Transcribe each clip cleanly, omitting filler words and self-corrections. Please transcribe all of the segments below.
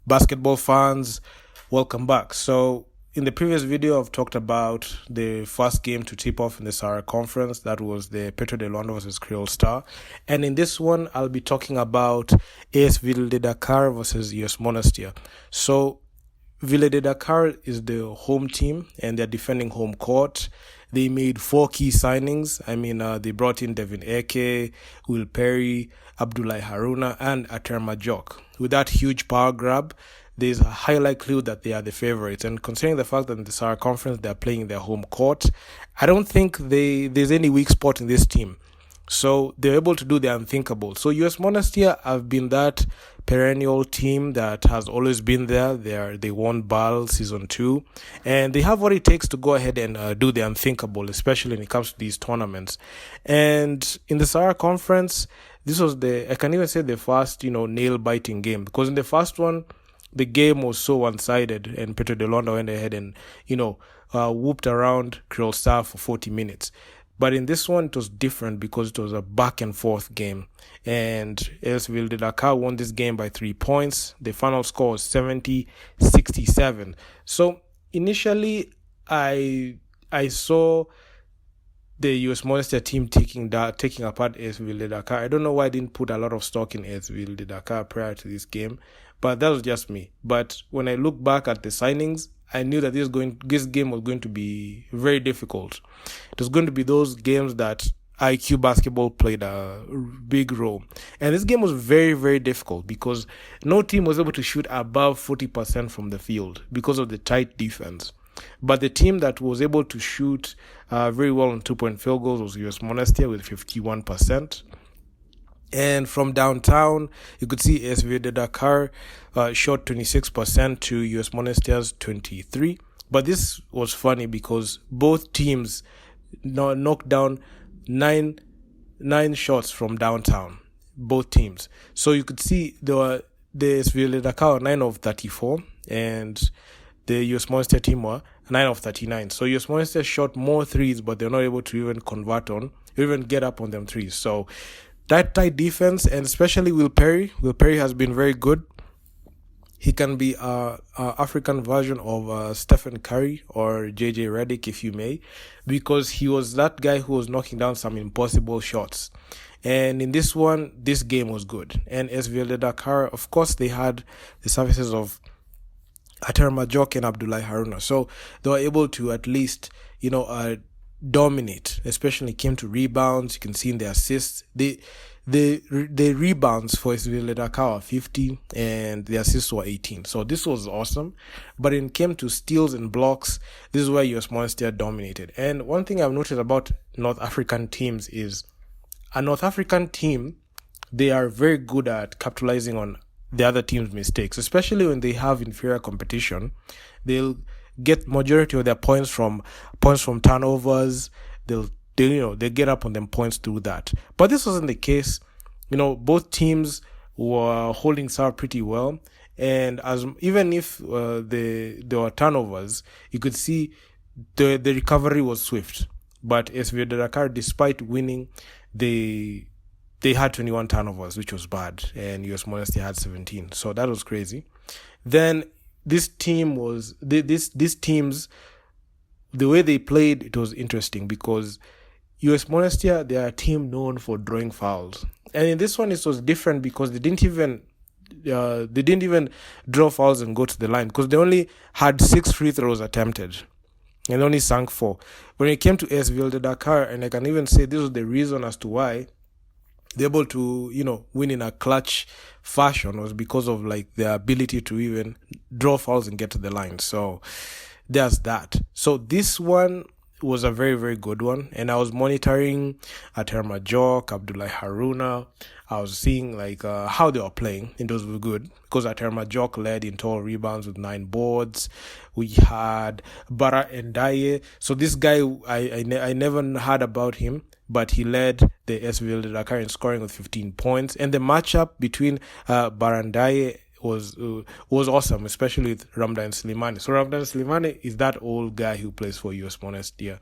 Basketball fans, welcome back. So in the previous video, I've talked about the first game to tip off in the Sahara Conference. That was the Petro de Luanda versus Creole Star. And in this one, I'll be talking about AS Ville de Dakar versus US Monastir. So Ville de Dakar is the home team and they're defending home court. They made 4 key signings. They brought in Devin Eke, Will Perry, Abdullahi Haruna, and Ater Majok. With that huge power grab, there's a high likelihood that they are the favorites. And considering the fact that in the Sahara Conference they're playing in their home court, I don't think there's any weak spot in this team. So they're able to do the unthinkable. So US Monastir have been that perennial team that has always been there. They won BAL season 2, and they have what it takes to go ahead and do the unthinkable, especially when it comes to these tournaments. And in the Sahara Conference, this was I can even say the first, nail-biting game, because in the first one, the game was so one-sided, and Petro de Luanda went ahead and, whooped around Creole Star for 40 minutes. But in this one, it was different because it was a back-and-forth game. And AS Ville de Dakar won this game by 3 points. The final score was 70-67. So initially, I saw the US Monastir team taking apart AS Ville de Dakar. I don't know why I didn't put a lot of stock in AS Ville de Dakar prior to this game, but that was just me. But when I look back at the signings, I knew that this game was going to be very difficult. It was going to be those games that IQ basketball played a big role. And this game was very, very difficult because no team was able to shoot above 40% from the field because of the tight defense. But the team that was able to shoot very well on 2-point field goals was US Monastir with 51%. And from downtown, you could see AS Ville de Dakar shot 26% to US Monastir's 23%. But this was funny because both teams knocked down nine shots from downtown. Both teams. So you could see the AS Ville de Dakar 9 of 34, and the US Monastir team were 9 of 39. So US Monastir shot more threes, but they're not able to even convert on, even get up on them threes. So that tight defense, and especially Will Perry. Will Perry has been very good. He can be an African version of Stephen Curry or JJ Redick, if you may, because he was that guy who was knocking down some impossible shots. And in this one, this game was good. And AS Ville de Dakar, of course, they had the services of Ater Majok and Abdullahi Haruna. So they were able to at least, dominate, especially when it came to rebounds. You can see in the assists. The rebounds for AS Ville de Dakar were 50 and the assists were 18. So this was awesome. But when it came to steals and blocks, this is where US Monastir dominated. And one thing I've noticed about North African teams is a North African team, they are very good at capitalizing on the other team's mistakes, especially when they have inferior competition. They'll get majority of their points from turnovers. They get up on them points through that. But this wasn't the case. Both teams were holding serve pretty well, and even if there were turnovers, you could see the recovery was swift. But AS Ville de Dakar, despite winning, they had 21 turnovers, which was bad, and US Monastir had 17. So that was crazy. Then these teams, the way they played, it was interesting because US Monastir, they are a team known for drawing fouls. And in this one, it was different because they didn't even draw fouls and go to the line, because they only had 6 free throws attempted and only sank 4. When it came to AS Ville de Dakar, and I can even say this was the reason as to why they're able to, win in a clutch fashion, was because of their ability to even draw fouls and get to the line. So there's that. So this one was a very, very good one. And I was monitoring Ater Majok, Abdullahi Haruna. I was seeing how they were playing, and those were good because Ater Majok led in total rebounds with 9 boards. We had Bara Ndaye. So this guy, I never heard about him, but he led the AS Ville de Dakar in scoring with 15 points. And the matchup between Bara Ndaye was awesome, especially with Ramdan Slimani. So Ramdan Slimani is that old guy who plays for US Monastir.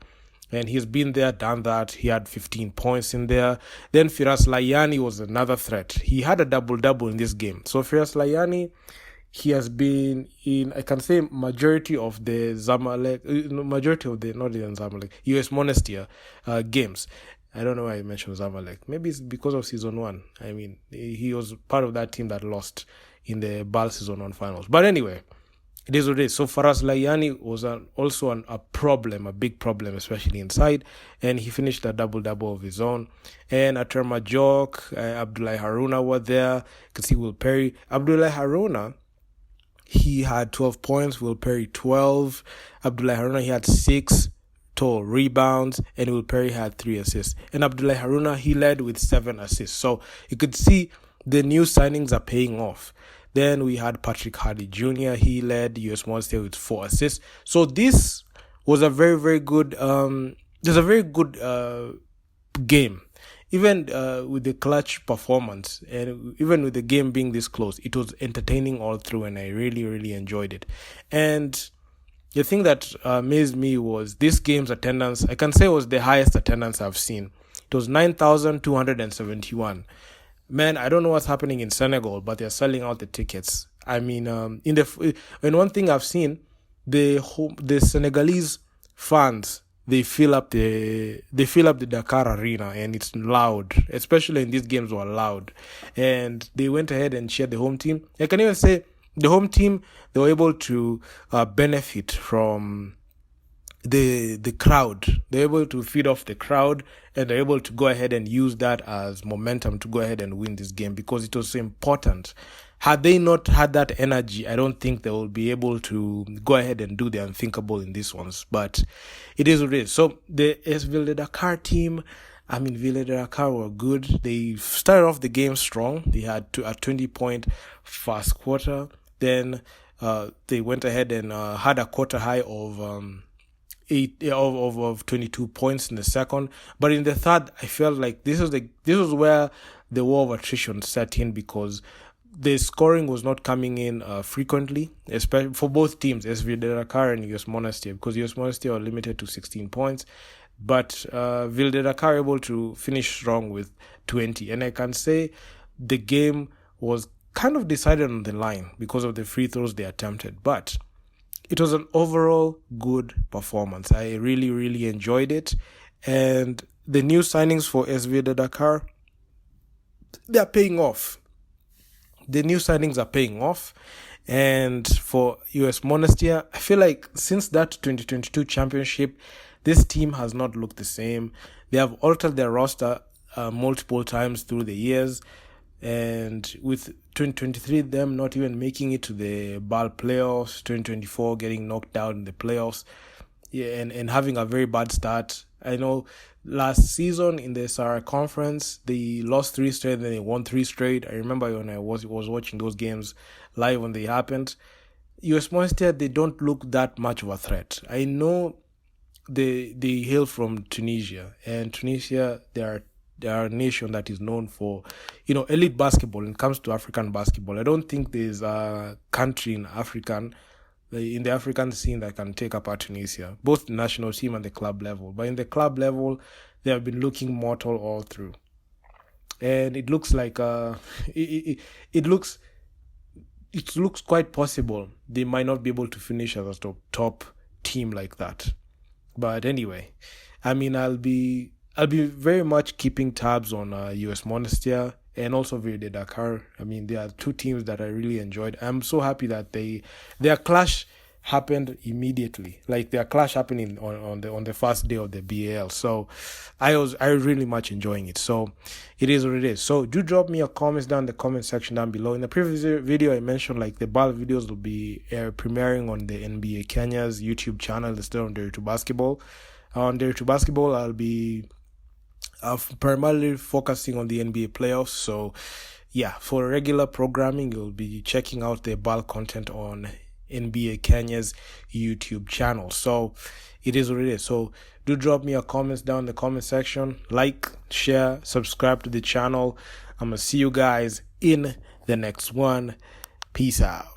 And he's been there, done that. He had 15 points in there. Then Firas Layani was another threat. He had a double-double in this game. So Firas Layani, he has been in, I can say, majority of the US Monastir games. I don't know why I mentioned Zamalek. Maybe it's because of season 1. I mean, he was part of that team that lost in the BAL season 1 finals. But anyway, it is what it is. So Faraz Layani was also a problem, a big problem, especially inside. And he finished a double-double of his own. And Aterma Jok, Abdullahi Haruna were there. You can see Will Perry. Abdullahi Haruna, he had 12 points. Will Perry, 12. Abdullahi Haruna, he had 6 total rebounds. And Will Perry had 3 assists. And Abdullahi Haruna, he led with 7 assists. So you could see the new signings are paying off. Then we had Patrick Hardy Jr. He led US Monastir with 4 assists. So this was a very, very good. There's a very good game, even with the clutch performance, and even with the game being this close, it was entertaining all through, and I really, really enjoyed it. And the thing that amazed me was this game's attendance. I can say it was the highest attendance I've seen. It was 9,271. Man, I don't know what's happening in Senegal, but they're selling out the tickets. I mean, and one thing I've seen, the Senegalese fans, they fill up the Dakar arena, and it's loud. Especially in these games were loud, and they went ahead and cheered the home team. I can even say the home team, they were able to benefit from the crowd. They're able to feed off the crowd, and they're able to go ahead and use that as momentum to go ahead and win this game, because it was so important. Had they not had that energy, I don't think they will be able to go ahead and do the unthinkable in these ones. But it is what it is. So the Ville Dakar team, I mean, Ville Dakar were good. They started off the game strong. They had a 20-point first quarter. Then they went ahead and had a quarter high of 22 points in the second, but in the third, I felt like this was where the war of attrition set in, because the scoring was not coming in frequently, especially for both teams, SV Dakar and US Monastir, because US Monastir are limited to 16 points, but Ville Dakar able to finish strong with 20, and I can say the game was kind of decided on the line because of the free throws they attempted, but it was an overall good performance. I really, really enjoyed it. And the new signings for SV Dakar, they're paying off. The new signings are paying off. And for US Monastir, I feel like since that 2022 championship, this team has not looked the same. They have altered their roster multiple times through the years. And with 2023, them not even making it to the BAL playoffs, 2024 getting knocked out in the playoffs, and having a very bad start. I know last season in the Sahara Conference, they lost 3 straight, then they won 3 straight. I remember when I was watching those games live when they happened. US Monastir, they don't look that much of a threat. I know they hail from Tunisia, and Tunisia, they are a nation that is known for, elite basketball. When it comes to African basketball, I don't think there's a country in the African scene that can take apart Tunisia, both the national team and the club level. But in the club level, they have been looking mortal all through, and it looks like it looks quite possible they might not be able to finish as a top team like that. But anyway, I mean, I'll be very much keeping tabs on US Monastir and also Ville Dakar. I mean, they are 2 teams that I really enjoyed. I'm so happy that their clash happened immediately. Like their clash happening on the first day of the BAL. So I was really much enjoying it. So it is what it is. So do drop me your comments down in the comment section down below. In the previous video, I mentioned like the BAL videos will be premiering on the NBAKenya's YouTube channel instead of Dare to Basketball. On Dare to Basketball, I'll be primarily focusing on the NBA playoffs. So yeah, for regular programming, you'll be checking out the BAL content on NBAKenya's YouTube channel. So it is what it is. So do drop me your comments down in the comment section. Like, share, subscribe to the channel. I'm gonna see you guys in the next one. Peace out.